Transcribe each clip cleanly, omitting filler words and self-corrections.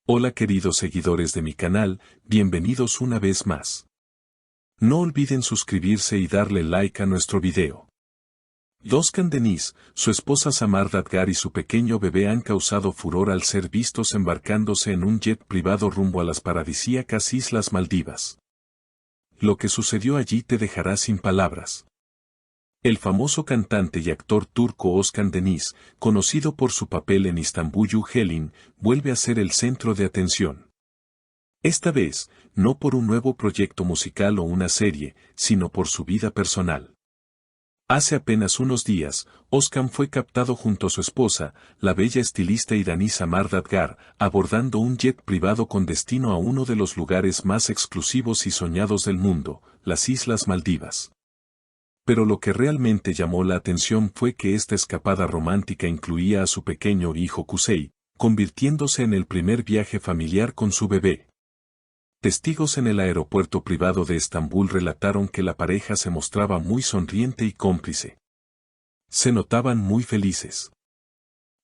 Hola queridos seguidores de mi canal, bienvenidos una vez más. No olviden suscribirse y darle like a nuestro video. Özkan Deniz, su esposa Samar Dadgar y su pequeño bebé han causado furor al ser vistos embarcándose en un jet privado rumbo a las paradisíacas Islas Maldivas. Lo que sucedió allí te dejará sin palabras. El famoso cantante y actor turco Özkan Deniz, conocido por su papel en Istanbul Helin, vuelve a ser el centro de atención. Esta vez, no por un nuevo proyecto musical o una serie, sino por su vida personal. Hace apenas unos días, Özkan fue captado junto a su esposa, la bella estilista iraní Samar Dadgar, abordando un jet privado con destino a uno de los lugares más exclusivos y soñados del mundo, las Islas Maldivas. Pero lo que realmente llamó la atención fue que esta escapada romántica incluía a su pequeño hijo Kuzey, convirtiéndose en el primer viaje familiar con su bebé. Testigos en el aeropuerto privado de Estambul relataron que la pareja se mostraba muy sonriente y cómplice. Se notaban muy felices.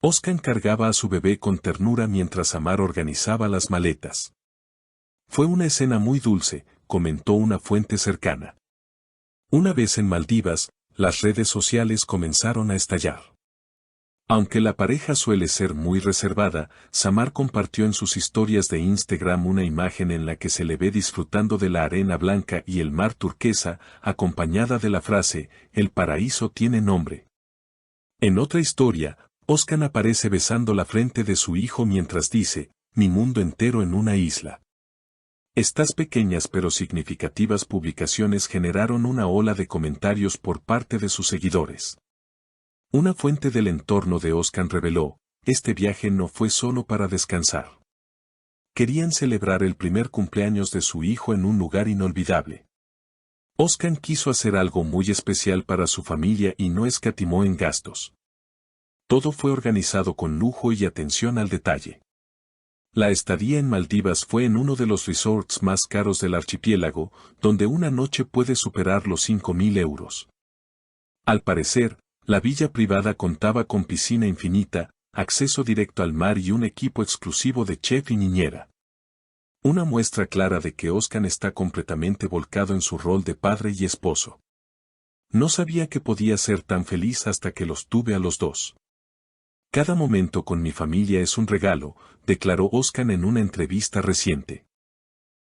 Özkan cargaba a su bebé con ternura mientras Samar organizaba las maletas. Fue una escena muy dulce, comentó una fuente cercana. Una vez en Maldivas, las redes sociales comenzaron a estallar. Aunque la pareja suele ser muy reservada, Samar compartió en sus historias de Instagram una imagen en la que se le ve disfrutando de la arena blanca y el mar turquesa, acompañada de la frase, "El paraíso tiene nombre". En otra historia, Özkan aparece besando la frente de su hijo mientras dice, "Mi mundo entero en una isla". Estas pequeñas pero significativas publicaciones generaron una ola de comentarios por parte de sus seguidores. Una fuente del entorno de Özkan reveló, este viaje no fue solo para descansar. Querían celebrar el primer cumpleaños de su hijo en un lugar inolvidable. Özkan quiso hacer algo muy especial para su familia y no escatimó en gastos. Todo fue organizado con lujo y atención al detalle. La estadía en Maldivas fue en uno de los resorts más caros del archipiélago, donde una noche puede superar los 5.000 euros. Al parecer, la villa privada contaba con piscina infinita, acceso directo al mar y un equipo exclusivo de chef y niñera. Una muestra clara de que Özkan está completamente volcado en su rol de padre y esposo. No sabía que podía ser tan feliz hasta que los tuve a los dos. Cada momento con mi familia es un regalo, declaró Özkan en una entrevista reciente.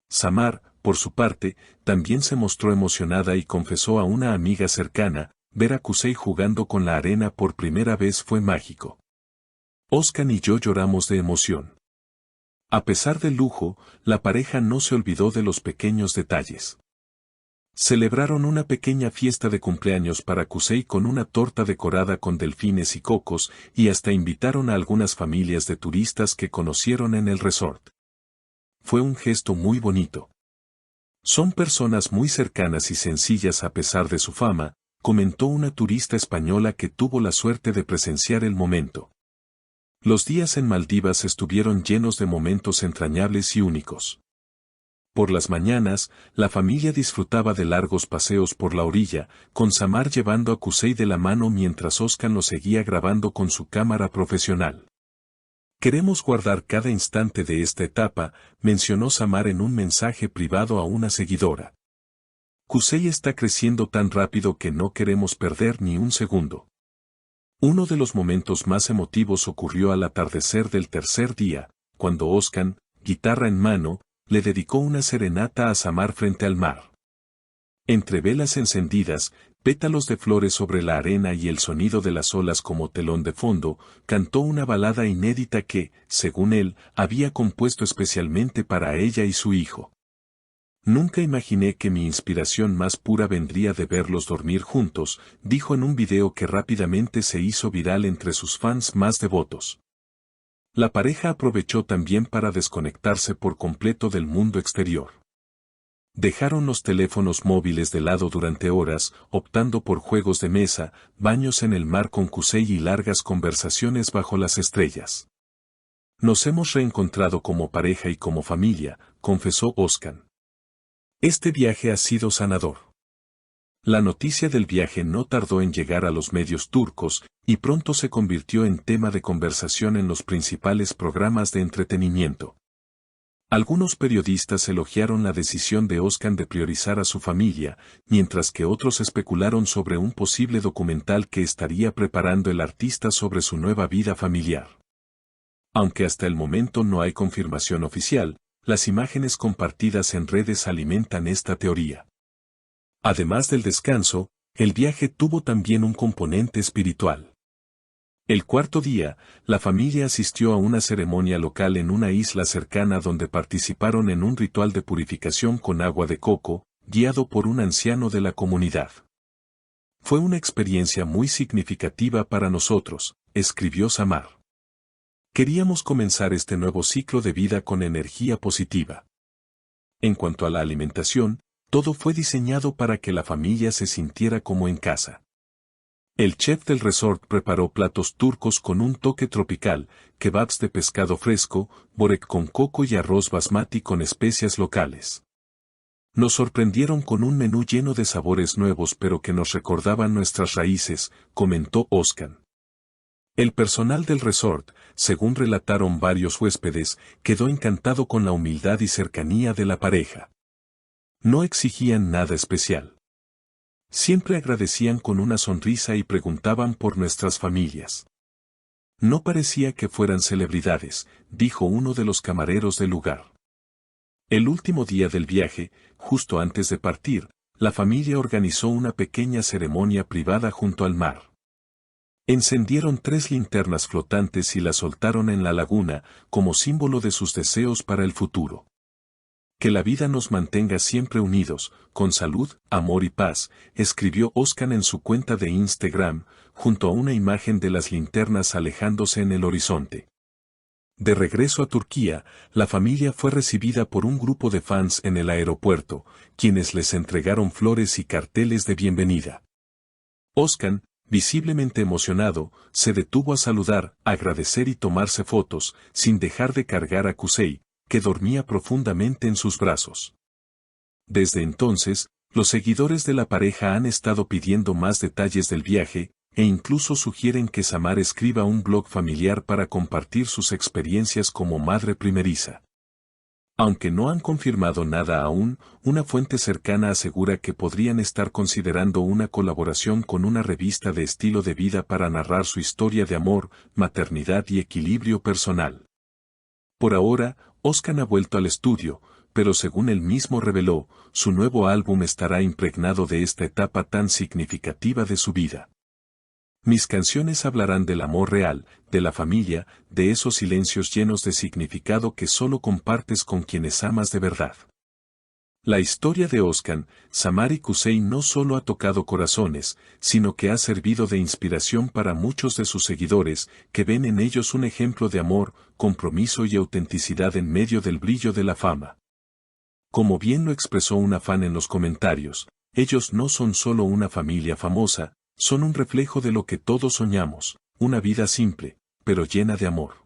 Samar, por su parte, también se mostró emocionada y confesó a una amiga cercana, ver a Kuzey jugando con la arena por primera vez fue mágico. Özkan y yo lloramos de emoción. A pesar del lujo, la pareja no se olvidó de los pequeños detalles. Celebraron una pequeña fiesta de cumpleaños para Kuzey con una torta decorada con delfines y cocos, y hasta invitaron a algunas familias de turistas que conocieron en el resort. Fue un gesto muy bonito. Son personas muy cercanas y sencillas a pesar de su fama, comentó una turista española que tuvo la suerte de presenciar el momento. Los días en Maldivas estuvieron llenos de momentos entrañables y únicos. Por las mañanas, la familia disfrutaba de largos paseos por la orilla, con Samar llevando a Kuzey de la mano mientras Özkan lo seguía grabando con su cámara profesional. Queremos guardar cada instante de esta etapa, mencionó Samar en un mensaje privado a una seguidora. Kuzey está creciendo tan rápido que no queremos perder ni un segundo. Uno de los momentos más emotivos ocurrió al atardecer del tercer día, cuando Özkan, guitarra en mano, le dedicó una serenata a Samar frente al mar. Entre velas encendidas, pétalos de flores sobre la arena y el sonido de las olas como telón de fondo, cantó una balada inédita que, según él, había compuesto especialmente para ella y su hijo. Nunca imaginé que mi inspiración más pura vendría de verlos dormir juntos, dijo en un video que rápidamente se hizo viral entre sus fans más devotos. La pareja aprovechó también para desconectarse por completo del mundo exterior. Dejaron los teléfonos móviles de lado durante horas, optando por juegos de mesa, baños en el mar con Kuzey y largas conversaciones bajo las estrellas. Nos hemos reencontrado como pareja y como familia, confesó Özkan. Este viaje ha sido sanador. La noticia del viaje no tardó en llegar a los medios turcos, y pronto se convirtió en tema de conversación en los principales programas de entretenimiento. Algunos periodistas elogiaron la decisión de Özkan de priorizar a su familia, mientras que otros especularon sobre un posible documental que estaría preparando el artista sobre su nueva vida familiar. Aunque hasta el momento no hay confirmación oficial, las imágenes compartidas en redes alimentan esta teoría. Además del descanso, el viaje tuvo también un componente espiritual. El cuarto día, la familia asistió a una ceremonia local en una isla cercana donde participaron en un ritual de purificación con agua de coco, guiado por un anciano de la comunidad. Fue una experiencia muy significativa para nosotros, escribió Samar. Queríamos comenzar este nuevo ciclo de vida con energía positiva. En cuanto a la alimentación, todo fue diseñado para que la familia se sintiera como en casa. El chef del resort preparó platos turcos con un toque tropical, kebabs de pescado fresco, borek con coco y arroz basmati con especias locales. Nos sorprendieron con un menú lleno de sabores nuevos pero que nos recordaban nuestras raíces, comentó Özkan. El personal del resort, según relataron varios huéspedes, quedó encantado con la humildad y cercanía de la pareja. No exigían nada especial. Siempre agradecían con una sonrisa y preguntaban por nuestras familias. No parecía que fueran celebridades, dijo uno de los camareros del lugar. El último día del viaje, justo antes de partir, la familia organizó una pequeña ceremonia privada junto al mar. Encendieron 3 linternas flotantes y las soltaron en la laguna, como símbolo de sus deseos para el futuro. Que la vida nos mantenga siempre unidos, con salud, amor y paz, escribió Özkan en su cuenta de Instagram, junto a una imagen de las linternas alejándose en el horizonte. De regreso a Turquía, la familia fue recibida por un grupo de fans en el aeropuerto, quienes les entregaron flores y carteles de bienvenida. Özkan, visiblemente emocionado, se detuvo a saludar, agradecer y tomarse fotos, sin dejar de cargar a Kuzey, que dormía profundamente en sus brazos. Desde entonces, los seguidores de la pareja han estado pidiendo más detalles del viaje, e incluso sugieren que Samar escriba un blog familiar para compartir sus experiencias como madre primeriza. Aunque no han confirmado nada aún, una fuente cercana asegura que podrían estar considerando una colaboración con una revista de estilo de vida para narrar su historia de amor, maternidad y equilibrio personal. Por ahora, Özkan ha vuelto al estudio, pero según él mismo reveló, su nuevo álbum estará impregnado de esta etapa tan significativa de su vida. Mis canciones hablarán del amor real, de la familia, de esos silencios llenos de significado que solo compartes con quienes amas de verdad. La historia de Özkan, Samar y Kuzey no solo ha tocado corazones, sino que ha servido de inspiración para muchos de sus seguidores, que ven en ellos un ejemplo de amor, compromiso y autenticidad en medio del brillo de la fama. Como bien lo expresó una fan en los comentarios, ellos no son solo una familia famosa, son un reflejo de lo que todos soñamos, una vida simple, pero llena de amor.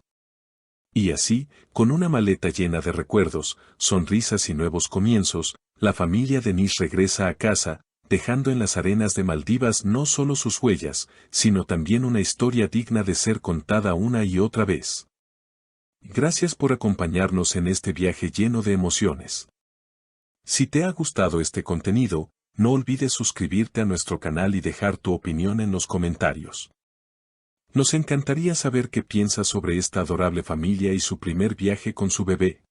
Y así, con una maleta llena de recuerdos, sonrisas y nuevos comienzos, la familia Deniz regresa a casa, dejando en las arenas de Maldivas no solo sus huellas, sino también una historia digna de ser contada una y otra vez. Gracias por acompañarnos en este viaje lleno de emociones. Si te ha gustado este contenido, no olvides suscribirte a nuestro canal y dejar tu opinión en los comentarios. Nos encantaría saber qué piensas sobre esta adorable familia y su primer viaje con su bebé.